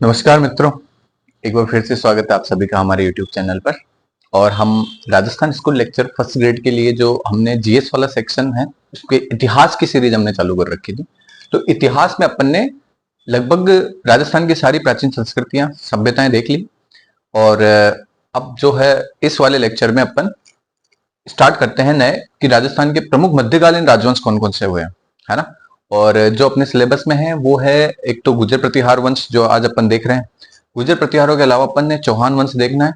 नमस्कार मित्रों, एक बार फिर से स्वागत है आप सभी का हमारे YouTube चैनल पर। और हम Rajasthan school lecture first grade के लिए जो हमने जीएस वाला सेक्शन है उसके इतिहास की सीरीज हमने चालू कर रखी थी। तो इतिहास में अपन ने लगभग राजस्थान की सारी प्राचीन संस्कृतियां सभ्यताएं देख ली। और अब जो है इस वाले लेक्चर में अपन स्टार्ट करते हैं नए कि राजस्थान के प्रमुख मध्यकालीन राजवंश कौन कौन से हुए हैं, है ना। और जो अपने सिलेबस में है वो है एक तो गुर्जर प्रतिहार वंश जो आज अपन देख रहे हैं। गुर्जर प्रतिहारों के अलावा अपन ने चौहान वंश देखना है।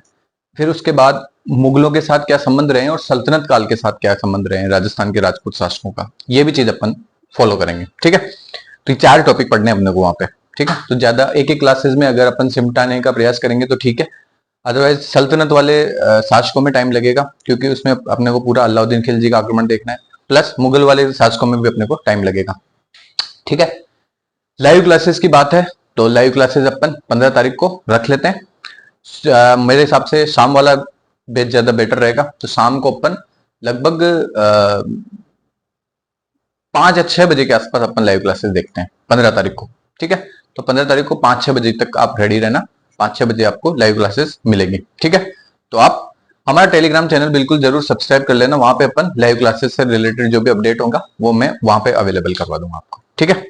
फिर उसके बाद मुगलों के साथ क्या संबंध रहे हैं और सल्तनत काल के साथ क्या संबंध रहे हैं राजस्थान के राजपूत शासकों का, ये भी चीज अपन फॉलो करेंगे। ठीक है, तो ये 4 टॉपिक पढ़ने अपने को वहां पे। ठीक है, तो ज्यादा एक क्लासेस में अगर अपन सिमटाने का प्रयास करेंगे तो ठीक है, अदरवाइज सल्तनत वाले शासकों में टाइम लगेगा क्योंकि उसमें अपने को पूरा अलाउद्दीन खिलजी का आक्रमण देखना है, प्लस मुगल वाले शासकों में भी अपने को टाइम लगेगा। ठीक है, लाइव क्लासेस की बात है तो लाइव क्लासेस अपन 15 तारीख को रख लेते हैं। मेरे हिसाब से शाम वाला बेच ज्यादा बेटर रहेगा। तो शाम को अपन लगभग 5 या 6 बजे के आसपास अपन लाइव क्लासेस देखते हैं 15 तारीख को। ठीक है, तो 15 तारीख को 5-6 बजे तक आप रेडी रहना। 5-6 बजे आपको लाइव क्लासेस मिलेगी। ठीक है, तो आप हमारा टेलीग्राम चैनल बिल्कुल जरूर सब्सक्राइब कर लेना। वहां पे अपन लाइव क्लासेस से रिलेटेड जो भी अपडेट होगा वो मैं वहां पे अवेलेबल करवा दूंगा आपको। ठीक है,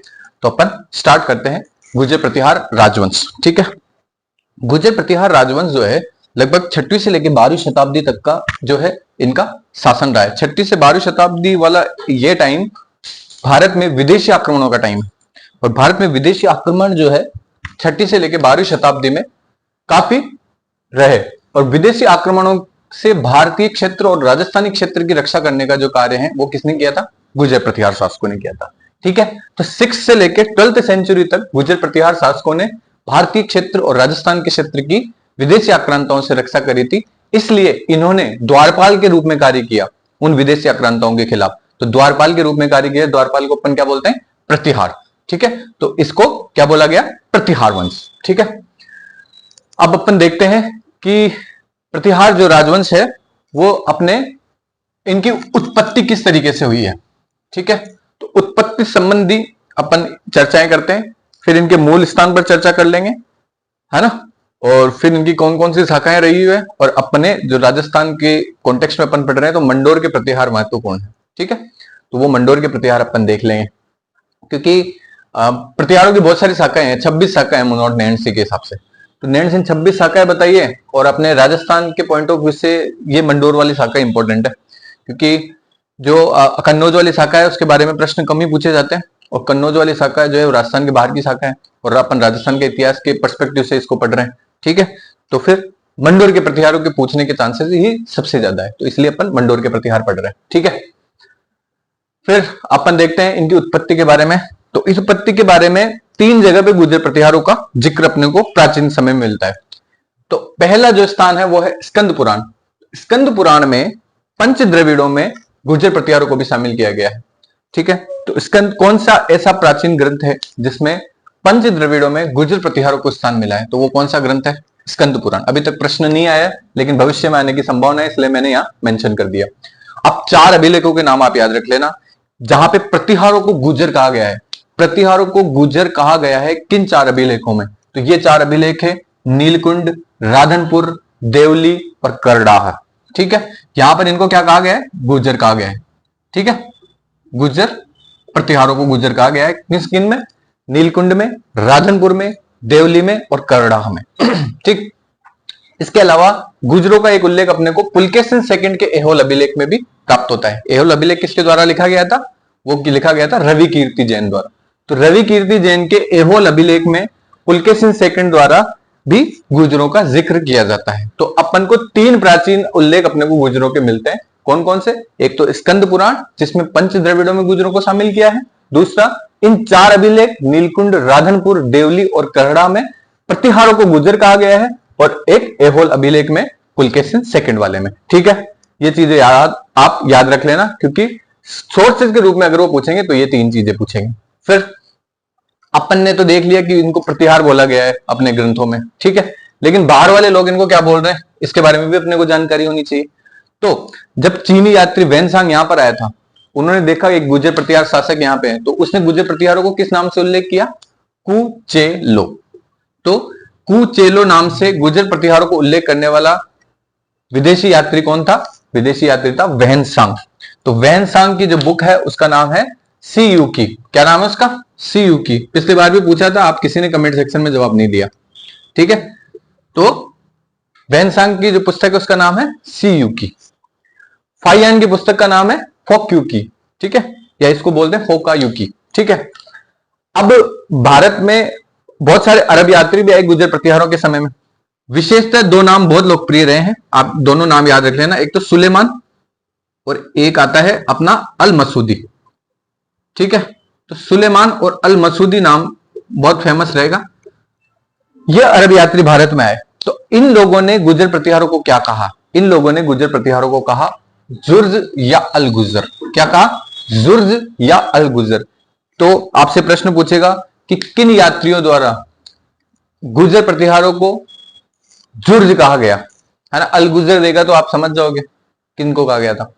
तो अपन स्टार्ट करते हैं गुर्जर प्रतिहार राजवंश। ठीक है, गुर्जर प्रतिहार राजवंश जो है लगभग 6वीं से लेकर 12वीं शताब्दी तक का जो है इनका शासन रहा है। 6वीं से 12वीं शताब्दी वाला ये टाइम भारत में विदेशी आक्रमणों का टाइम है। और भारत में विदेशी आक्रमण जो है 6वीं से लेकर 12वीं शताब्दी में काफी रहे। और विदेशी आक्रमणों से भारतीय क्षेत्र और राजस्थानी क्षेत्र की रक्षा करने का जो कार्य है वो किसने किया था? गुर्जर प्रतिहार शासकों ने किया था। ठीक है, तो 6 से लेकर 12th सेंचुरी तक गुर्जर प्रतिहार शासकों ने भारतीय क्षेत्र और राजस्थान के क्षेत्र की विदेशी आक्रांताओं से रक्षा करी थी। इसलिए इन्होंने द्वारपाल के रूप में कार्य किया उन विदेशी आक्रांताओं के खिलाफ। तो द्वारपाल के रूप में कार्य किया। द्वारपाल को अपन क्या बोलते हैं? प्रतिहार। ठीक है, तो इसको क्या बोला गया? प्रतिहार वंश। ठीक है, अब अपन देखते हैं कि प्रतिहार जो राजवंश है वो अपने इनकी उत्पत्ति किस तरीके से हुई है। ठीक है, तो उत्पत्ति संबंधी अपन चर्चाएं करते हैं, फिर इनके मूल स्थान पर चर्चा कर लेंगे, है ना। और फिर इनकी कौन कौन सी शाखाएं रही है। और अपने जो राजस्थान के कॉन्टेक्स्ट में अपन पढ़ रहे हैं तो मंडोर के प्रतिहार महत्वपूर्ण है। ठीक है, तो वो मंडोर के प्रतिहार अपन देख लेंगे क्योंकि प्रतिहारों की बहुत सारी शाखाएं हैं। 26 शाखाएं मुनोट नैणसी के हिसाब से। तो नैणसी 26 शाखाएं बताइए। और अपने राजस्थान के पॉइंट ऑफ व्यू से ये मंडोर वाली शाखा इंपॉर्टेंट है क्योंकि जो कन्नौज वाली शाखा है उसके बारे में प्रश्न कम ही पूछे जाते हैं। और कन्नौज वाली शाखा जो है वो राजस्थान के बाहर की शाखा है और अपन राजस्थान के इतिहास के पर्सपेक्टिव से इसको पढ़ रहे हैं। ठीक है, तो फिर मंडोर के प्रतिहारों के पूछने के चांसेस ही सबसे ज्यादा है, तो इसलिए अपन मंडोर के प्रतिहार पढ़ रहे हैं। ठीक है, फिर अपन देखते हैं इनकी उत्पत्ति के बारे में। तो इस उत्पत्ति के बारे में 3 जगह पे गुर्जर प्रतिहारों का जिक्र अपने को प्राचीन समय में मिलता है। तो पहला जो स्थान है वो है स्कंद पुराण। स्कंद पुराण में पंच द्रविड़ों में गुर्जर प्रतिहारों को भी शामिल किया गया है। ठीक है, तो स्कंद कौन सा ऐसा प्राचीन ग्रंथ है जिसमें पंच द्रविड़ों में गुर्जर प्रतिहारों को स्थान मिला है? तो वो कौन सा ग्रंथ है? स्कंद पुराण। अभी तक प्रश्न नहीं आया लेकिन भविष्य में आने की संभावना है, इसलिए मैंने यहां मेंशन कर दिया। अब 4 अभिलेखों के नाम आप याद रख लेना जहां पे प्रतिहारों को गुर्जर कहा गया है। प्रतिहारों को गुर्जर कहा गया है किन 4 अभिलेखों में? तो ये 4 अभिलेख है नीलकुंड, राधनपुर, देवली और करडाह। ठीक है, यहां पर इनको क्या कहा गया है? गुर्जर कहा गया है। ठीक है, गुर्जर प्रतिहारों को गुर्जर कहा गया है किस किन में? नीलकुंड में, राधनपुर में, देवली में और करडाह में। ठीक, इसके अलावा गुर्जरों का एक उल्लेख अपने को पुलकेशिन सेकंड के एहोल अभिलेख में भी प्राप्त होता है। एहोल अभिलेख किसके द्वारा लिखा गया था? वो लिखा गया था रवि कीर्ति जैन द्वारा। तो रवि कीर्ति जैन के एहोल अभिलेख में पुलकेशिन सेकंड द्वारा भी गुर्जरों का जिक्र किया जाता है। तो अपन को 3 प्राचीन उल्लेख अपने को गुर्जरों के मिलते हैं। कौन कौन से? एक तो स्कंद पुराण जिसमें पंच द्रविड़ों में गुर्जरों को शामिल किया है। दूसरा, इन 4 अभिलेख नीलकुंड, राधनपुर, देवली और करड़ा में प्रतिहारों को गुर्जर कहा गया है। और एक एहोल अभिलेख में पुलकेशिन सेकंड वाले में। ठीक है, ये चीजें आप याद रख लेना क्योंकि सोर्सेज के रूप में अगर वो पूछेंगे तो ये 3 चीजें पूछेंगे। फिर अपन ने तो देख लिया कि इनको प्रतिहार बोला गया है अपने ग्रंथों में। ठीक है, लेकिन बाहर वाले लोग इनको क्या बोल रहे हैं इसके बारे में भी अपने को जानकारी होनी चाहिए। तो जब चीनी यात्री वेनसांग यहां पर आया था, उन्होंने देखा एक गुर्जर प्रतिहार शासक यहां पे है, तो उसने गुर्जर प्रतिहारों को किस नाम से उल्लेख किया? कुचेलो। तो कुचेलो नाम से गुर्जर प्रतिहारों को उल्लेख करने वाला विदेशी यात्री कौन था? विदेशी यात्री था वैनसांग। तो वैनसांग की जो बुक है उसका नाम है सी यू की। क्या नाम है उसका? सी यू की। पिछली बार भी पूछा था, आप किसी ने कमेंट सेक्शन में जवाब नहीं दिया। ठीक है, तो वैनसांग की जो पुस्तक है उसका नाम है सी यू की। फाइयान की पुस्तक का नाम है फोक यू की। ठीक है, या इसको बोलते हैं फोका यू की। ठीक है, अब भारत में बहुत सारे अरब यात्री भी आए गुर्जर प्रतिहारों के समय में। विशेषतः दो नाम बहुत लोकप्रिय रहे हैं, आप दोनों नाम याद रख लेना, एक तो सुलेमान और एक आता है अपना अल मसूदी। ठीक है, तो सुलेमान और अल मसूदी नाम बहुत फेमस रहेगा। यह अरब यात्री भारत में आए, तो इन लोगों ने गुर्जर प्रतिहारों को क्या कहा? इन लोगों ने गुर्जर प्रतिहारों को कहा जुर्ज या अल गुजर। क्या कहा? जुर्ज या अल गुजर। तो आपसे प्रश्न पूछेगा कि किन यात्रियों द्वारा गुर्जर प्रतिहारों को जुर्ज कहा गया, है ना? अल गुजर देगा तो आप समझ जाओगे किनको कहा गया था,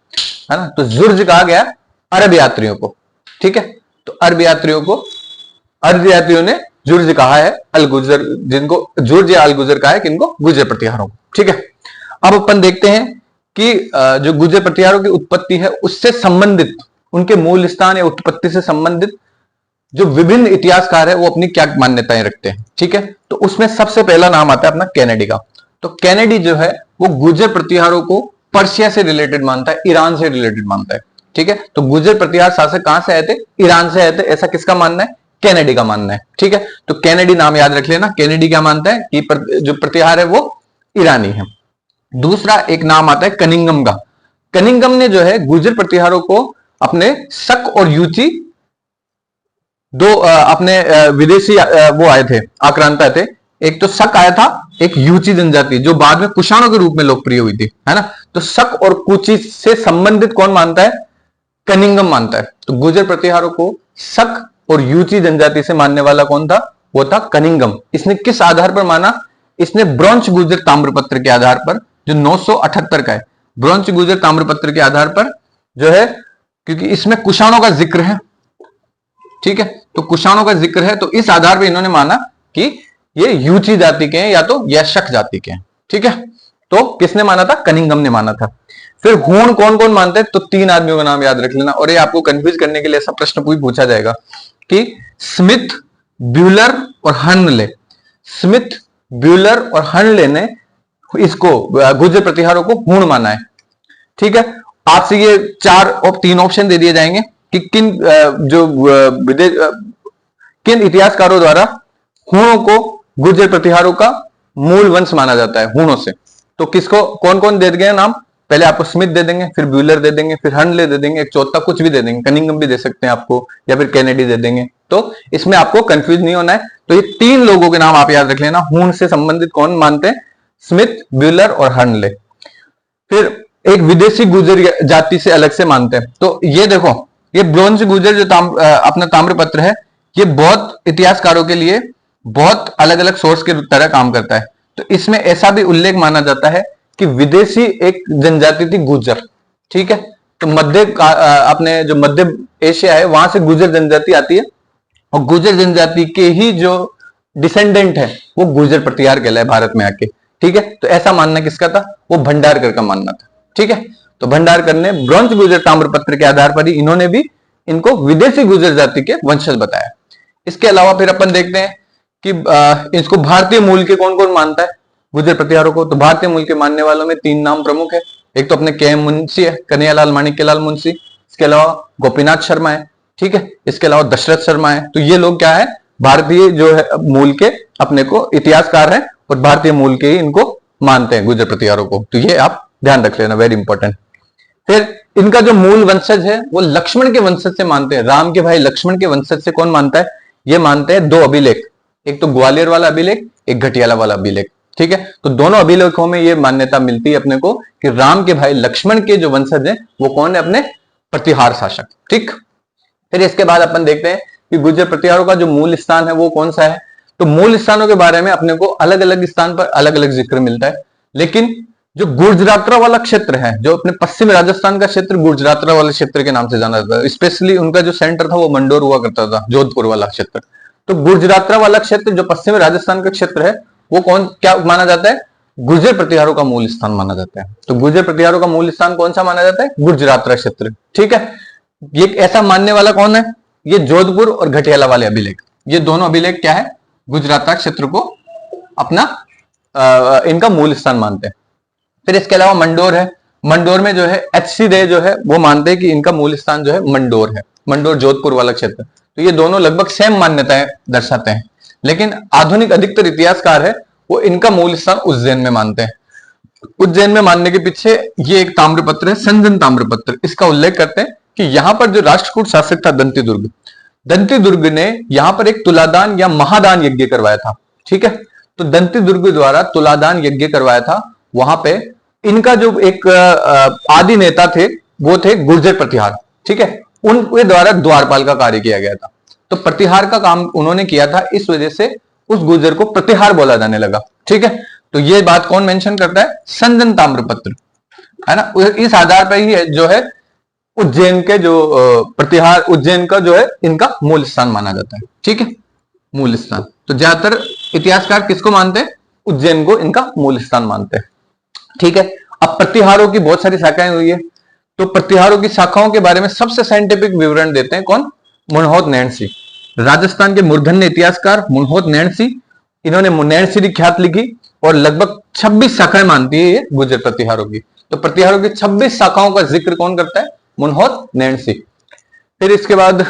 है ना? तो जुर्ज कहा गया अरब यात्रियों को। ठीक है, तो अरब यात्रियों ने जुर्ज कहा है अल गुजर, जिनको जुर्ज या अल गुजर कहा है किनको? गुर्जर प्रतिहारों को। ठीक है, अब अपन देखते हैं कि जो गुर्जर प्रतिहारों की उत्पत्ति है उससे संबंधित, उनके मूल स्थान या उत्पत्ति से संबंधित जो विभिन्न इतिहासकार है वो अपनी क्या मान्यताएं रखते हैं। ठीक है, तो उसमें सबसे पहला नाम आता है अपना कैनेडी का। तो कैनेडी जो है वो गुर्जर प्रतिहारों को पर्शिया से रिलेटेड मानता है, ईरान से रिलेटेड मानता है। ठीक है, तो गुर्जर प्रतिहार शासक कहां से आए थे? ईरान से आए थे, ऐसा किसका मानना है? कैनेडी का मानना है। ठीक है, तो कैनेडी नाम याद रख लेना। कैनेडी क्या मानता है कि जो प्रतिहार है वो ईरानी है। दूसरा एक नाम आता है कनिंगम का। कनिंगम ने जो है गुर्जर प्रतिहारों को अपने शक और यूची, दो अपने विदेशी वो आए थे, आक्रांता थे। एक तो शक आया था, एक यूची जनजाति जो बाद में कुषाणों के रूप में लोकप्रिय हुई थी, है ना? तो शक और कुची से संबंधित कौन मानता है? कनिंगम मानता है। तो गुर्जर प्रतिहारों को शक और यूची जनजाति से मानने वाला कौन था? वो था कनिंगम। इसने किस आधार पर माना? इसने ब्रोंच गुर्जर ताम्रपत्र के आधार पर, जो 978 का है, ब्रोंच गुर्जर ताम्रपत्र के आधार पर जो है, क्योंकि इसमें कुषाणों का जिक्र है। ठीक है, तो कुषाणों का जिक्र है, तो इस आधार पर इन्होंने माना कि ये यूची जाति के हैं या तो यशक जाति के हैं। ठीक है, तो किसने माना था? कनिंगम ने माना था। फिर हूण कौन कौन मानते हैं? तो 3 आदमियों का नाम याद रख लेना। और ये आपको कंफ्यूज करने के लिए ऐसा प्रश्न भी पूछा जाएगा कि स्मिथ, ब्यूलर और हर्नले। स्मिथ, ब्यूलर और हर्नले ने इसको गुर्जर प्रतिहारों को हूण माना है। ठीक है, आपसे ये 3 ऑप्शन दे दिए जाएंगे कि किन इतिहासकारों द्वारा हूणों को गुर्जर प्रतिहारों का मूल वंश माना जाता है, हूणों से। तो किसको कौन कौन दे गए नाम? पहले आपको स्मिथ दे देंगे, फिर ब्यूलर दे देंगे, फिर हर्नले दे देंगे, एक चौथा कुछ भी दे देंगे, कनिंगम भी दे सकते हैं आपको, या फिर कैनेडी दे देंगे। तो इसमें आपको कंफ्यूज नहीं होना है। तो ये 3 लोगों के नाम आप याद रख लेना, हूण से संबंधित कौन मानते हैं? स्मिथ, ब्यूलर और हर्नले। फिर एक विदेशी गुर्जर जाति से अलग से मानते हैं। तो ये देखो, ये ब्रोंज गुर्जर जो अपना ताम्रपत्र है, ये बहुत इतिहासकारों के लिए बहुत अलग अलग सोर्स के तरह काम करता है। तो इसमें ऐसा भी उल्लेख माना जाता है कि विदेशी एक जनजाति थी गुर्जर। ठीक है, तो अपने जो मध्य एशिया है वहां से गुर्जर जनजाति आती है, और गुर्जर जनजाति के ही जो डिसेंडेंट है वो गुर्जर प्रतिहार कहलाए भारत में आके। ठीक है, तो ऐसा मानना किसका था? वो भंडारकर का मानना था। ठीक है, तो भंडारकर ने ब्रोंज गुर्जर ताम्रपत्र के आधार पर ही इन्होंने भी इनको विदेशी गुर्जर जाति के वंशज बताया। इसके अलावा फिर अपन देखते हैं कि इसको भारतीय मूल के कौन कौन मानता है गुर्जर प्रतिहारों को। तो भारतीय मूल के मानने वालों में 3 नाम प्रमुख है। एक तो अपने के मुंशी है, कन्हैयालाल माणिक्यलाल मुंशी। इसके अलावा गोपीनाथ शर्मा है। ठीक है, इसके अलावा दशरथ शर्मा है। तो ये लोग क्या है? भारतीय जो है मूल के अपने को इतिहासकार हैं, और भारतीय मूल के ही इनको मानते हैं गुर्जर प्रतिहारों को। तो ये आप ध्यान रख लेना, वेरी इंपॉर्टेंट। फिर इनका जो मूल वंशज है वो लक्ष्मण के वंशज से मानते हैं। राम के भाई लक्ष्मण के वंशज से कौन मानता है? ये मानते हैं 2 अभिलेख, एक तो ग्वालियर वाला अभिलेख, एक घटियाला वाला अभिलेख। ठीक है, तो दोनों अभिलेखों में ये मान्यता मिलती है अपने को कि राम के भाई लक्ष्मण के जो वंशज हैं वो कौन है? अपने प्रतिहार शासक। ठीक, फिर इसके बाद अपन देखते हैं कि गुर्जर प्रतिहारों का जो मूल स्थान है वो कौन सा है। तो मूल स्थानों के बारे में अपने को अलग अलग स्थान पर अलग अलग जिक्र मिलता है, लेकिन जो गुर्जरात्रा वाला क्षेत्र है, जो अपने पश्चिम राजस्थान का क्षेत्र गुर्जरात्रा वाले क्षेत्र के नाम से जाना जाता है। स्पेशली उनका जो सेंटर था वो मंडोर हुआ करता था, जोधपुर वाला क्षेत्र। तो गुर्जरात्रा वाला क्षेत्र जो पश्चिमी राजस्थान का क्षेत्र है वो कौन क्या माना जाता है? गुर्जर प्रतिहारों का मूल स्थान माना जाता है। तो गुर्जर प्रतिहारों का मूल स्थान कौन सा माना जाता है? गुर्जरात्रा क्षेत्र। ठीक है, ये ऐसा मानने वाला कौन है? ये जोधपुर और घटियाला वाले अभिलेख, ये दोनों अभिलेख क्या है? गुजराता क्षेत्र को अपना इनका मूल स्थान मानते हैं। फिर इसके अलावा मंडोर है। मंडोर में जो है एचसी रे जो है वो मानते हैं कि इनका मूल स्थान जो है मंडोर है, मंडोर जोधपुर वाला क्षेत्र। तो ये दोनों लगभग सेम मान्यताएं दर्शाते हैं, लेकिन आधुनिक अधिकतर इतिहासकार है वो इनका मूल स्थान उज्जैन में मानते हैं। उज्जैन में मानने के पीछे ये एक ताम्रपत्र है, संजन ताम्रपत्र, इसका उल्लेख करते हैं कि यहां पर जो राष्ट्रकूट शासक था दंतीदुर्ग ने यहां पर एक तुलादान या महादान यज्ञ करवाया था। ठीक है, तो दंतीदुर्ग द्वारा तुलादान यज्ञ करवाया था। वहां पे इनका जो एक आदि नेता थे वो थे गुर्जर प्रतिहार। ठीक है, उनके द्वारा द्वारपाल का कार्य किया गया था। तो प्रतिहार का काम उन्होंने किया था, इस वजह से उस गुर्जर को प्रतिहार बोला जाने लगा। ठीक है, तो ये बात कौन मेंशन करता है? संजन ताम्रपत्र, है ना। इस आधार पर ही जो है उज्जैन के जो प्रतिहार, उज्जैन का जो है इनका मूल स्थान माना जाता है। ठीक है, मूल स्थान। तो ज्यादातर इतिहासकार किसको मानते हैं? उज्जैन को इनका मूल स्थान मानते हैं। ठीक है, अब प्रतिहारों की बहुत सारी शाखाएं हुई है, तो प्रतिहारों की शाखाओं के बारे में सबसे साइंटिफिक विवरण देते हैं कौन? मुनहोत नैणसी, राजस्थान के मूर्धन्य इतिहासकार मुनहोत नैणसी। इन्होंने नैणसी ख्यात लिखी और लगभग 26 शाखाएं मानती है ये गुर्जर प्रतिहारों की। तो प्रतिहारों की 26 शाखाओं का जिक्र कौन करता है? मुनहोत नैणसी। फिर इसके बाद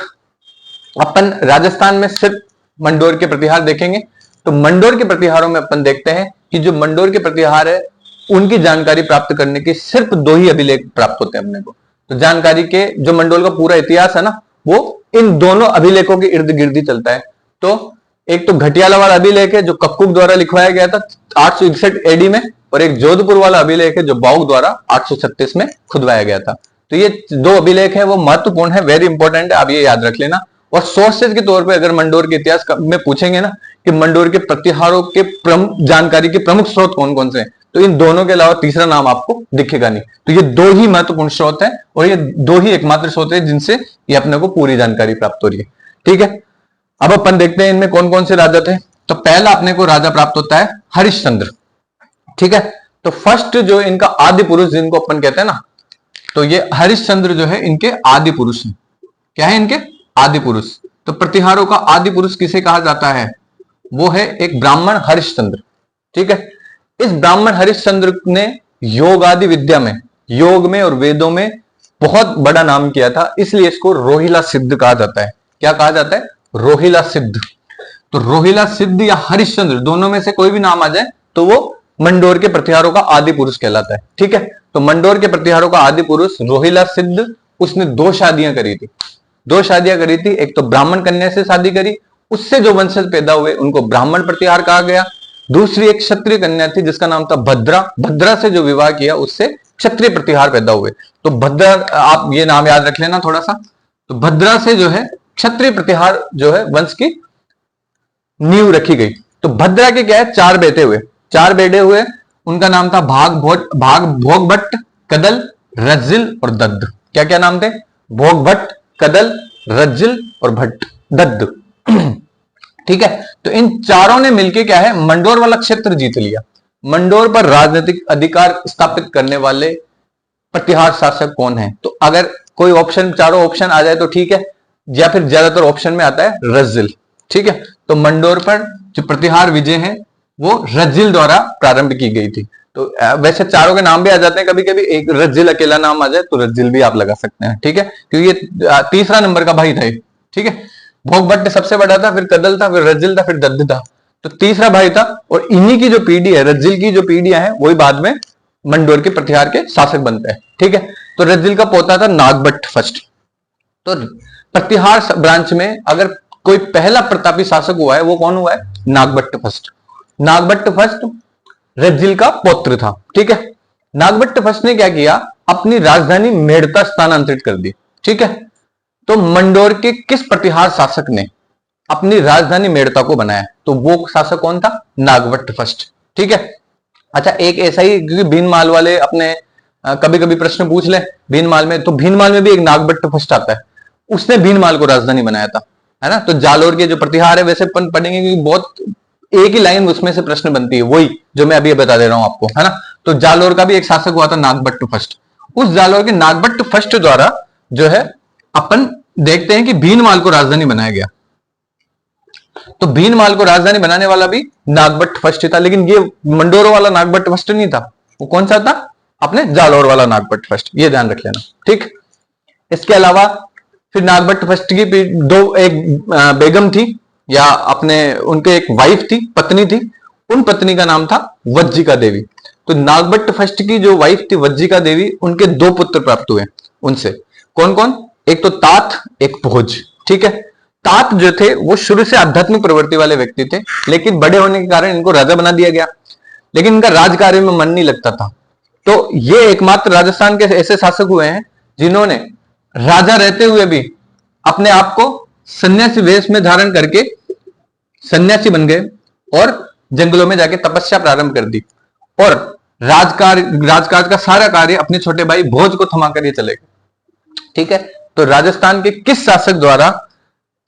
अपन राजस्थान में सिर्फ मंडोर के प्रतिहार देखेंगे। तो मंडोर के प्रतिहारों में अपन देखते हैं कि जो मंडोर के प्रतिहार है उनकी जानकारी प्राप्त करने के सिर्फ 2 ही अभिलेख प्राप्त होते हैं अपने को। तो जानकारी के जो मंडोर का पूरा इतिहास है ना, वो इन दोनों अभिलेखों के इर्द गिर्द ही चलता है। तो एक तो घटियाला वाला अभिलेख है जो कक्कुक द्वारा लिखवाया गया था 861 एडी में, और एक जोधपुर वाला अभिलेख है जो बाउक द्वारा 836 में खुदवाया गया था। तो ये 2 अभिलेख है वो महत्वपूर्ण है, वेरी इंपॉर्टेंट है, आप ये याद रख लेना। और सोर्सेज के तौर पे अगर मंडोर के इतिहास में पूछेंगे ना कि मंडोर के प्रतिहारों के जानकारी के प्रमुख स्रोत कौन कौन से हैं, तो इन दोनों के अलावा तीसरा नाम आपको दिखेगा नहीं। तो ये 2 ही महत्वपूर्ण स्रोत हैं और ये 2 ही एकमात्र स्रोत है जिनसे ये अपने को पूरी जानकारी प्राप्त हो रही है। ठीक है, अब अपन देखते हैं इनमें कौन कौन से राजा थे। तो पहला अपने को राजा प्राप्त होता है हरिश्चंद्र। ठीक है, तो फर्स्ट जो इनका आदि पुरुष जिनको अपन कहते हैं ना, तो ये हरिश्चंद्र जो है इनके आदि पुरुष हैं। क्या है इनके? आदि पुरुष। तो प्रतिहारों का आदि पुरुष किसे कहा जाता है? वो है एक ब्राह्मण हरिश्चंद्र। ठीक है, इस ब्राह्मण हरिश्चंद्र ने योग आदि विद्या में, योग में और वेदों में बहुत बड़ा नाम किया था, इसलिए इसको रोहिला सिद्ध कहा जाता है। क्या कहा जाता है? रोहिला सिद्ध। तो रोहिला सिद्ध या हरिश्चंद्र दोनों में से कोई भी नाम आ जाए तो वो मंडोर के प्रतिहारों का आदि पुरुष कहलाता है। ठीक है, तो मंडोर के प्रतिहारों का आदि पुरुष रोहिला सिद्ध, उसने 2 शादियां करी थी। 2 शादियां करी थी, एक तो ब्राह्मण कन्या से शादी करी, उससे जो वंशज पैदा हुए उनको ब्राह्मण प्रतिहार कहा गया। दूसरी एक क्षत्रिय कन्या थी जिसका नाम था भद्रा, भद्रा से जो विवाह किया उससे क्षत्रिय प्रतिहार पैदा हुए। तो भद्रा, आप ये नाम याद रख लेना थोड़ा सा। तो भद्रा से जो है क्षत्रिय प्रतिहार जो है वंश की नींव रखी गई। तो भद्रा के क्या है? 4 बेटे हुए, 4 बेटे हुए। उनका नाम था भाग भोग भट्ट, कदल, रज्जिल और दद्द। क्या क्या नाम थे? भोग भट्ट, कदल, रज्जिल और भट्ट दद्द। ठीक है, तो इन चारों ने मिलकर क्या है? मंडोर वाला क्षेत्र जीत लिया। मंडोर पर राजनीतिक अधिकार स्थापित करने वाले प्रतिहार शासक कौन है? तो अगर कोई ऑप्शन, चारों ऑप्शन आ जाए तो ठीक है, या फिर ज्यादातर ऑप्शन में आता है रज्जिल। ठीक है, तो मंडोर पर जो प्रतिहार विजय है वो रज्जिल द्वारा प्रारंभ की गई थी। तो वैसे चारों के नाम भी आ जाते हैं कभी कभी, एक रज्जिल अकेला नाम आ जाए तो रज्जिल भी आप लगा सकते हैं। ठीक है, क्योंकि ये तीसरा नंबर का भाई था। ठीक है, भोग भट्ट सबसे बड़ा था, फिर कदल था, फिर रज्जिल था, फिर दद्द था। तो तीसरा भाई था, और इन्हीं की जो पीढ़ी है, रज्जिल की जो पीढ़ियां हैं, वही बाद में मंडोर के प्रतिहार के शासक बनते हैं। ठीक है, तो रज्जिल का पोता था नागभट्ट फर्स्ट। तो प्रतिहार ब्रांच में अगर कोई पहला प्रतापी शासक हुआ है वो कौन हुआ है? नागभट्ट फर्स्ट। नागभट्ट फर्स्ट रज्जिल का पौत्र था। ठीक है, नागभट्ट फर्स्ट ने क्या किया? अपनी राजधानी मेड़ता स्थानांतरित कर दी। ठीक है, तो मंडोर के किस प्रतिहार शासक ने अपनी राजधानी मेड़ता को बनाया? तो वो शासक कौन था? नागभट्ट फर्स्ट। ठीक है, अच्छा एक ऐसा ही, क्योंकि भीनमाल वाले अपने कभी कभी प्रश्न पूछ ले भीनमाल में, तो भीनमाल में भी एक नागभट्ट फर्स्ट आता है, उसने भीनमाल को राजधानी बनाया था, है ना। तो जालोर के जो प्रतिहार है वैसे पढ़ेंगे कि बहुत एक ही लाइन उसमें से प्रश्न बनती है, वही जो मैं अभी बता दे रहा हूं आपको, है ना। तो जालोर का भी एक शासक हुआ था नागभट्ट फर्स्ट। उस जालोर के नागभट्ट फर्स्ट द्वारा जो है अपन देखते हैं कि भीनमाल को राजधानी बनाया गया। तो भीनमाल को राजधानी बनाने वाला भी नागभट्ट फर्स्ट था, लेकिन ये मंडोर वाला नागभट्ट फर्स्ट नहीं था। वो कौन सा था? अपने जालोर वाला नागभट्ट फर्स्ट, ये ध्यान रख लेना, ठीक। इसके अलावा फिर नागभट्ट फर्स्ट की एक बेगम थी, या अपने उनके एक वाइफ थी, पत्नी थी। उन पत्नी का नाम था वज्जिका देवी। तो नागभट्ट फर्स्ट की जो वाइफ थी वज्जिका देवी, उनके 2 पुत्र प्राप्त हुए उनसे। कौन कौन? एक तो तात, एक भोज, ठीक है। तात जो थे वो शुरू से आध्यात्मिक प्रवृत्ति वाले व्यक्ति थे, लेकिन बड़े होने के कारण इनको राजा बना दिया गया, लेकिन इनका राजकार्य में मन नहीं लगता था। तो ये एकमात्र राजस्थान के ऐसे शासक हुए हैं जिन्होंने राजा रहते हुए भी अपने आप को सन्यासी वेश में धारण करके सन्यासी बन गए और जंगलों में जाके तपस्या प्रारंभ कर दी, और राजकाज का सारा कार्य अपने छोटे भाई भोज को थमाकर ये चले गए, ठीक है। तो राजस्थान के किस शासक द्वारा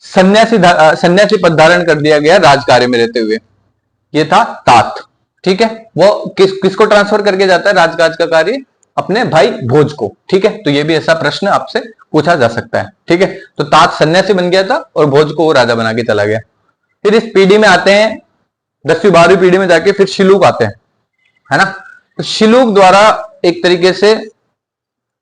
सन्यासी पद धारण कर दिया गया राजकार्य में रहते हुए? ये था तात, ठीक है। वो किसको ट्रांसफर करके जाता है राजकाज का कार्य? अपने भाई भोज को, ठीक है। तो ये भी ऐसा प्रश्न आपसे पूछा जा सकता है, ठीक है। तो तात सन्यासी बन गया था और भोज को वो राजा बना के चला गया। फिर इस पीढ़ी में आते हैं, 10वीं 12वीं पीढ़ी में जाके फिर शिलूक आते हैं, है ना। तो शिलूक द्वारा एक तरीके से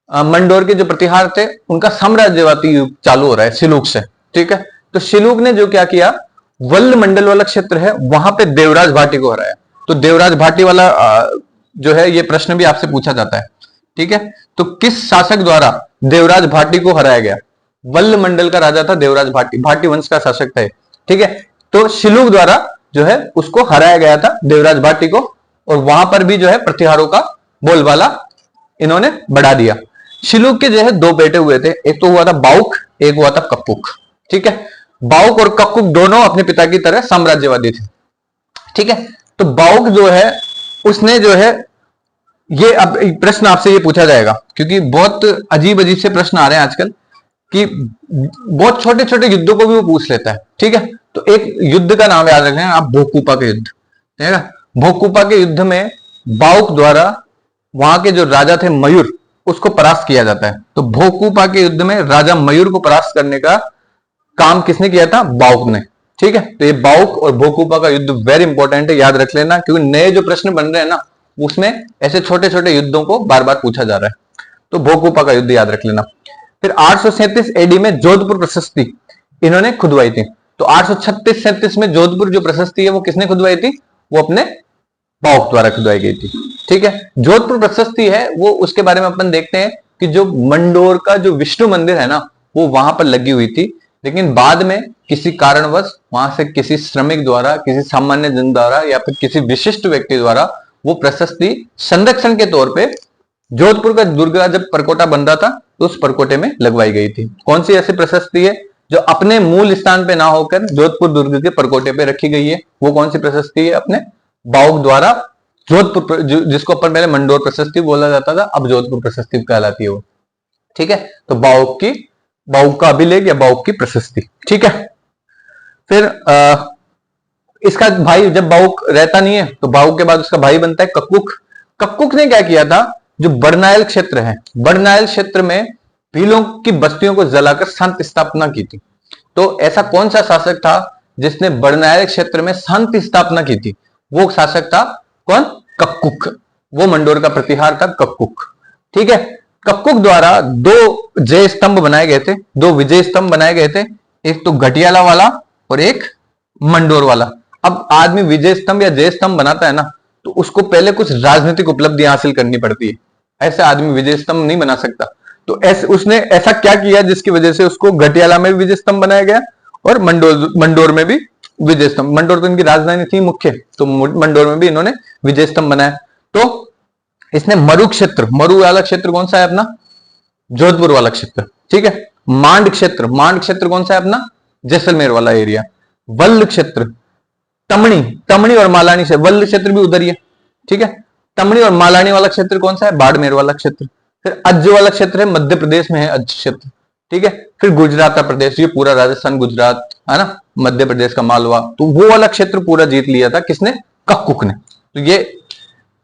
मंडोर के जो प्रतिहार थे उनका साम्राज्यवादी युग चालू हो रहा है शिलूक से, ठीक है। तो शिलूक ने जो क्या किया, वल्ल मंडल वाला क्षेत्र है वहां पे देवराज भाटी को हराया। तो देवराज भाटी वाला जो है ये प्रश्न भी आपसे पूछा जाता है, ठीक है। तो किस शासक द्वारा देवराज भाटी को हराया गया? वल्ल मंडल का राजा था देवराज भाटी, भाटी वंश का शासक था, ठीक है। तो शिलूक द्वारा जो है उसको हराया गया था देवराज भाटी को, और वहां पर भी जो है प्रतिहारों का बोलबाला इन्होंने बढ़ा दिया। शिलूक के जो है 2 बेटे हुए थे, एक तो हुआ था बाउक, एक हुआ था कक्कुक, ठीक है। बाउक और कक्कुक दोनों अपने पिता की तरह साम्राज्यवादी थे, ठीक है। तो बाउक जो है उसने जो है ये, अब प्रश्न आपसे ये पूछा जाएगा क्योंकि बहुत अजीब अजीब से प्रश्न आ रहे हैं आजकल कि बहुत छोटे छोटे युद्धों को भी वो पूछ लेता है, ठीक है। तो एक युद्ध का नाम याद रखें आप, भोकुपा के युद्ध, ठीक है। भोकुपा के युद्ध में बाउक द्वारा वहां के जो राजा थे मयूर, उसको परास्त किया जाता है। तो भोकुपा के युद्ध में राजा मयूर को परास्त करने का काम किसने किया था? बाउक ने, ठीक है। तो ये बाउक और भोकुपा का युद्ध वेरी इंपॉर्टेंट है, याद रख लेना, क्योंकि नए जो प्रश्न बन रहे हैं ना उसमें ऐसे छोटे छोटे युद्धों को बार बार पूछा जा रहा है। तो भोकुपा का युद्ध याद रख लेना। फिर 837 एडी में जोधपुर प्रशस्ति इन्होंने खुदवाई थी। तो 836-37 में जोधपुर जो प्रशस्ति है वो किसने खुदवाई थी? वो अपने बाउक द्वारा खुदवाई गई थी, ठीक है। जोधपुर प्रशस्ति है वो, उसके बारे में अपन देखते हैं कि जो मंडोर का जो विष्णु मंदिर है ना वो वहां पर लगी हुई थी, लेकिन बाद में किसी कारणवश वहां से किसी श्रमिक द्वारा, किसी सामान्य जन द्वारा या फिर किसी विशिष्ट व्यक्ति द्वारा वो प्रशस्ति संरक्षण के तौर पे जोधपुर का दुर्ग जब परकोटा बन रहा था तो उस परकोटे में लगवाई गई थी। कौन सी ऐसी प्रशस्ति है जो अपने मूल स्थान पे ना होकर जोधपुर दुर्ग के परकोटे पे रखी गई है? वो कौन सी प्रशस्ति है? अपने बाउक द्वारा जोधपुर, जिसको अपन पहले मंडोर प्रशस्ति बोला जाता था, अब जोधपुर प्रशस्ति कहलाती है वो, ठीक है। तो बाउक का अभिलेख या बाउक की प्रशस्ति, ठीक है। फिर इसका भाई, जब बाउक रहता नहीं है तो बाउक के बाद उसका भाई बनता है कक्कुक। कक्कुक ने क्या किया था, जो बड़नायल क्षेत्र है, बड़नायल क्षेत्र में भीलों की बस्तियों को जलाकर शांति स्थापना की थी। तो ऐसा कौन सा शासक था जिसने बड़नायल क्षेत्र में शांति स्थापना की थी? वो शासक था कौन? कक्कुक। वो मंडोर का प्रतिहार था कक्कुक, ठीक है। कक्कुक द्वारा 2 जय स्तंभ बनाए गए थे, 2 विजय स्तंभ बनाए गए थे, एक तो घटियाला वाला और एक मंडोर वाला। अब आदमी विजय स्तंभ या जय स्तंभ बनाता है ना तो उसको पहले कुछ राजनीतिक उपलब्धि हासिल करनी पड़ती है, ऐसे आदमी विजय स्तंभ नहीं बना सकता। तो उसने ऐसा क्या किया जिसकी वजह से उसको घटियाला में विजय स्तंभ बनाया गया और मंडोर में भी विजय स्तंभ। मंडोर तो इनकी राजधानी थी मुख्य, तो मंडोर में भी इन्होंने विजय स्तंभ बनाया। तो इसने मरु क्षेत्र, मरु वाला क्षेत्र कौन सा है अपना? जोधपुर वाला क्षेत्र, ठीक है। मांड क्षेत्र, मांड क्षेत्र कौन सा है अपना? जैसलमेर वाला एरिया। वल्ल क्षेत्र, तमणी और मालानी से, वल्ल क्षेत्र भी उधर ही है, ठीक है। तमणी और मालानी वाला क्षेत्र कौन सा है? बाड़मेर वाला क्षेत्र। फिर अज्ज वाला क्षेत्र है, मध्य प्रदेश में है अज्ज क्षेत्र, ठीक है। फिर गुजरात प्रदेश, ये पूरा राजस्थान, गुजरात है ना, मध्य प्रदेश का मालवा, तो वो वाला क्षेत्र पूरा जीत लिया था किसने? कक्कुक ने। तो ये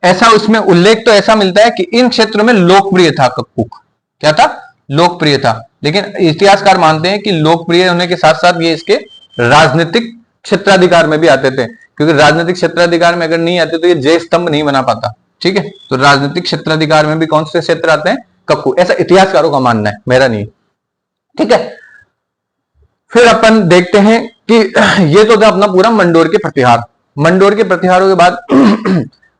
ऐसा उसमें उल्लेख तो ऐसा मिलता है कि इन क्षेत्रों में लोकप्रिय था कक्कुक। क्या था? लोकप्रिय था। लेकिन इतिहासकार मानते हैं कि लोकप्रिय होने के साथ साथ ये इसके राजनीतिक क्षेत्राधिकार में भी आते थे, क्योंकि राजनीतिक क्षेत्राधिकार में अगर नहीं आते तो ये जय स्तंभ नहीं बना पाता। ठीक है, तो राजनीतिक क्षेत्राधिकार में भी कौन से क्षेत्र आते हैं? कक्कू, ऐसा इतिहासकारों का मानना है, मेरा नहीं। ठीक है, फिर अपन देखते हैं कि ये तो था अपना पूरा मंडोर के प्रतिहार। मंडोर के प्रतिहारों के बाद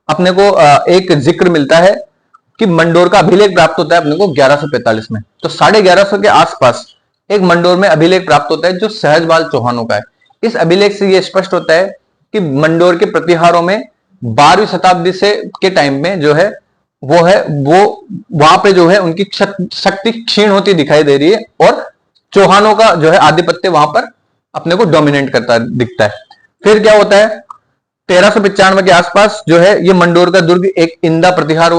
अपने को एक जिक्र मिलता है कि मंडोर का अभिलेख प्राप्त होता है अपने को 1145 में। तो 1150 के आसपास एक मंडोर में अभिलेख प्राप्त होता है जो सहजपाल चौहानों का है। इस अभिलेख से यह स्पष्ट होता है कि मंडोर के प्रतिहारों में 12वीं शताब्दी से के टाइम में जो है वो वहां पे जो है उनकी शक्ति क्षीण होती दिखाई दे रही है और चौहानों का जो है आधिपत्य वहां पर अपने को डोमिनेट करता दिखता है। फिर क्या होता है? 1395 के आसपास जो है ये मंडोर का दुर्ग एक इंदा प्रतिहार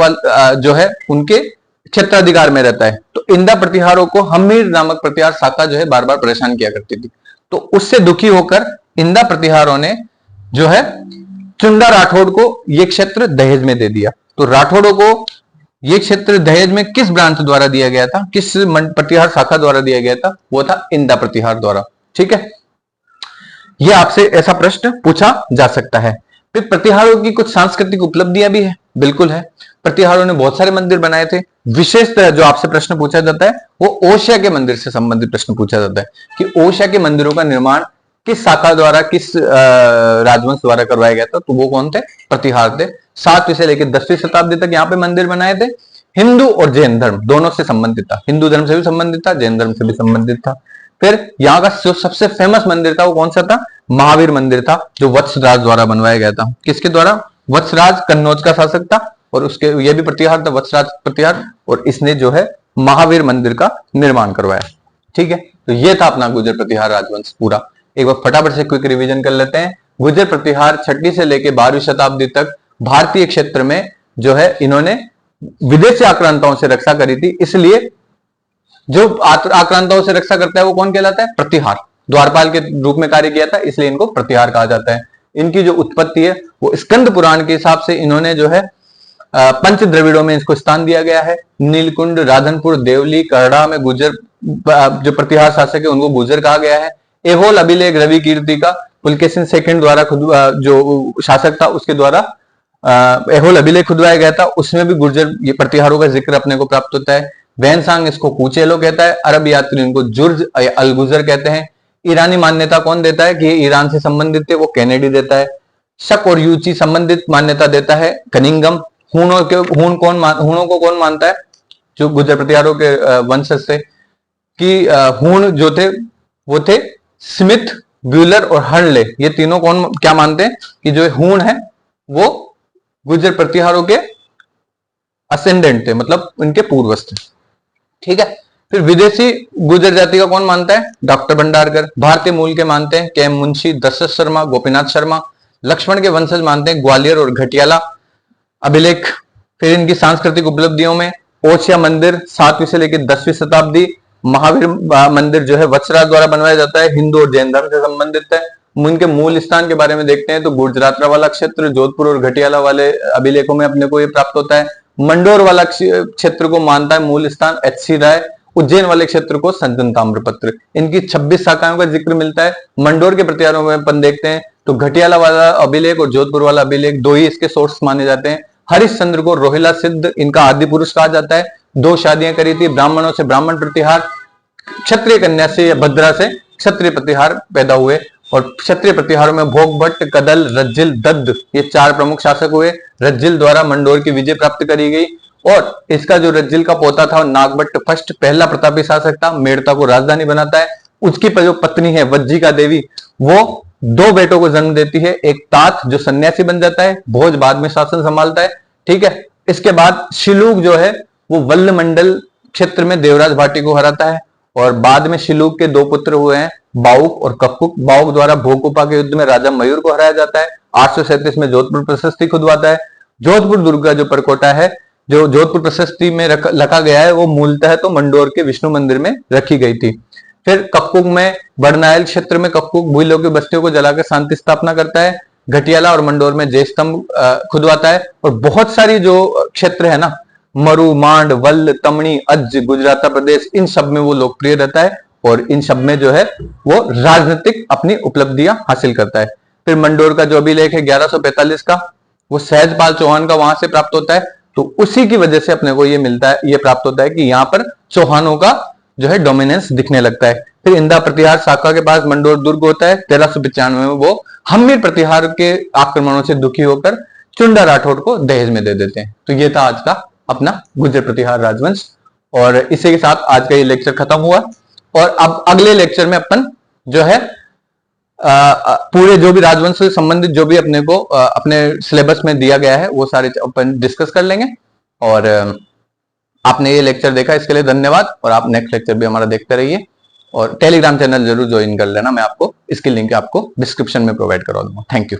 जो है उनके क्षेत्राधिकार में रहता है। तो इंदा प्रतिहारों को हमीर नामक प्रतिहार शाखा जो है बार बार परेशान किया करती थी। तो उससे दुखी होकर इंदा प्रतिहारों ने जो है चुंडा राठौड़ को ये क्षेत्र दहेज में दे दिया। तो राठौड़ों को ये क्षेत्र दहेज में किस ब्रांच द्वारा दिया गया था, किस प्रतिहार शाखा द्वारा दिया गया था? वो था इंदा प्रतिहार द्वारा। ठीक है, ये आपसे ऐसा प्रश्न पूछा जा सकता है। फिर प्रतिहारों की कुछ सांस्कृतिक उपलब्धियां भी है, बिल्कुल है। प्रतिहारों ने बहुत सारे मंदिर बनाए थे। विशेषतः जो आपसे प्रश्न पूछा जाता है वो ओशिया के मंदिर से संबंधित प्रश्न पूछा जाता है कि ओशिया के मंदिरों का निर्माण किस शाखा द्वारा, किस राजवंश द्वारा करवाया गया था? तो वो कौन थे? प्रतिहार थे। 7वीं से लेकर 10वीं शताब्दी तक यहाँ पे मंदिर बनाए थे। हिंदू और जैन धर्म दोनों से संबंधित था, हिंदू धर्म से भी संबंधित था, जैन धर्म से भी संबंधित था। फिर यहाँ का जो सबसे फेमस मंदिर था वो कौन सा था? महावीर मंदिर था, जो वत्सराज द्वारा बनवाया गया था। किसके द्वारा? वत्सराज कन्नौज का शासक था और उसके ये भी प्रतिहार था, वत्सराज प्रतिहार, और इसने जो है महावीर मंदिर का निर्माण करवाया। ठीक है, तो ये था अपना गुर्जर प्रतिहार राजवंश पूरा। एक बार फटाफट से क्विक रिवीजन कर लेते हैं। गुर्जर प्रतिहार 6वीं से लेकर 12वीं शताब्दी तक भारतीय क्षेत्र में जो है इन्होंने विदेशी आक्रांताओं से रक्षा करी थी। इसलिए जो आक्रांताओं से रक्षा करता है वो कौन कहलाता है? प्रतिहार। द्वारपाल के रूप में कार्य किया था, इसलिए इनको प्रतिहार कहा जाता है। इनकी जो उत्पत्ति है वो स्कंद पुराण के हिसाब से इन्होंने जो है पंच द्रविड़ों में इसको स्थान दिया गया है। नीलकुंड, राधनपुर, देवली, करड़ा में गुर्जर जो प्रतिहार शासक है उनको गुर्जर कहा गया है। एहोल अभिलेख रवि कीर्ति का पुलकेशिन सेकंड द्वारा खुद जो शासक था उसके द्वारा एहोल अभिलेख खुदवाया गया था, उसमें भी गुर्जर ये प्रतिहारों का जिक्र अपने को प्राप्त होता है। वैनसांग इसको कूचेलो कहता है, अरब यात्री इनको जुर्ज या अलगुजर कहते हैं। ईरानी मान्यता कौन देता है कि ये ईरान से संबंधित थे? वो कैनेडी देता है। शक और यूची संबंधित मान्यता देता है कनिंगम। हूणों को कौन मानता है जो गुर्जर प्रतिहारों के वंशज से? कि हूण जो थे वो थे स्मिथ, ब्यूलर और हर्नले। ये तीनों कौन क्या मानते हैं कि जो हूण है वो गुर्जर प्रतिहारों के असेंडेंट थे, मतलब उनके पूर्वज थे। ठीक है, फिर विदेशी गुर्जर जाति का कौन मानता है? डॉक्टर भंडारकर। भारतीय मूल के मानते हैं के मुंशी, दशरथ शर्मा, गोपीनाथ शर्मा। लक्ष्मण के वंशज मानते हैं ग्वालियर और घटियाला अभिलेख। फिर इनकी सांस्कृतिक उपलब्धियों में ओशिया मंदिर 7वीं से लेकर 10वीं शताब्दी, महावीर मंदिर जो है वत्सराज द्वारा बनवाया जाता है, हिंदू और जैन धर्म से संबंधित है। उनके मूल स्थान के बारे में देखते हैं तो गुजरातरा वाला क्षेत्र, जोधपुर और घटियाला वाले अभिलेखों में अपने को ये प्राप्त होता है। मंडोर वाला क्षेत्र को मानता है मूल स्थान एच.सी. राय। उज्जैन वाले क्षेत्र को संतन ताम्रपत्र। इनकी 26 शाखाओं का जिक्र मिलता है। मंडोर के प्रतिहारों में अपन देखते हैं तो घटियाला वाला अभिलेख और जोधपुर वाला अभिलेख दो ही इसके सोर्स माने जाते हैं। हरिश्चंद्र को रोहिला सिद्ध इनका आदि पुरुष कहा जाता है। 2 शादियां करी थी, ब्राह्मणों से ब्राह्मण प्रतिहार, क्षत्रिय कन्या से या भद्रा से क्षत्रिय प्रतिहार पैदा हुए। और क्षत्रिय प्रतिहारों में भोग भट्ट, कदल, रज्जिल, दद्द ये 4 प्रमुख शासक हुए। रज्जिल द्वारा मंडोर की विजय प्राप्त करी गई और इसका जो रज्जिल का पोता था नागभट्ट फर्स्ट पहला प्रतापी शासक था, मेड़ता को राजधानी बनाता है। उसकी जो पत्नी है वज्जिका देवी वो 2 बेटों को जन्म देती है। एक तात जो सन्यासी बन जाता है, भोज बाद में शासन संभालता है। ठीक है, इसके बाद शिलूक जो है वो वल्ल मंडल क्षेत्र में देवराज भाटी को हराता है और बाद में शिलूक के 2 पुत्र हुए हैं बाउक और कक्कुक। बाउक द्वारा भोकुपा के युद्ध में राजा मयूर को हराया जाता है। 837 में जोधपुर प्रशस्ति खुदवाता है। जोधपुर दुर्ग का जो परकोटा है जो जोधपुर प्रशस्ति में रखा गया है वो मूलतः तो मंडोर के विष्णु मंदिर में रखी गई थी। फिर कपकुक में बड़नायल क्षेत्र में कपकुक भूलों की बस्तियों को जलाकर शांति स्थापना करता है। घटियाला और मंडोर में जय स्तंभ खुदवाता है। और बहुत सारी जो क्षेत्र है ना, मरु, मांड, वल्ल, तमणी, अज्ज, गुजराता प्रदेश, इन सब में वो लोकप्रिय रहता है और इन सब में जो है वो राजनीतिक अपनी उपलब्धियां हासिल करता है। फिर मंडोर का जो अभिलेख है 1145 का, वो सहजपाल चौहान का वहां से प्राप्त होता है। तो उसी की वजह से अपने को ये मिलता है, ये प्राप्त होता है कि यहाँ पर चौहानों का जो है डोमिनेंस दिखने लगता है। फिर इंदा प्रतिहार शाखा के पास मंडोर दुर्ग होता है। 1395 में वो हम्मीर प्रतिहार के आक्रमणों से दुखी होकर चुंडा राठौड़ को दहेज में दे देते हैं। तो ये था आज का अपना गुर्जर प्रतिहार राजवंश, और इसी के साथ आज का ये लेक्चर खत्म हुआ। और अब अगले लेक्चर में अपन जो है पूरे जो भी राजवंश से संबंधित जो भी अपने को अपने सिलेबस में दिया गया है वो सारे अपन डिस्कस कर लेंगे। और आपने ये लेक्चर देखा इसके लिए धन्यवाद, और आप नेक्स्ट लेक्चर भी हमारा देखते रहिए। और टेलीग्राम चैनल जरूर ज्वाइन कर लेना, मैं आपको इसकी लिंक आपको डिस्क्रिप्शन में प्रोवाइड करवा दूंगा। Thank you.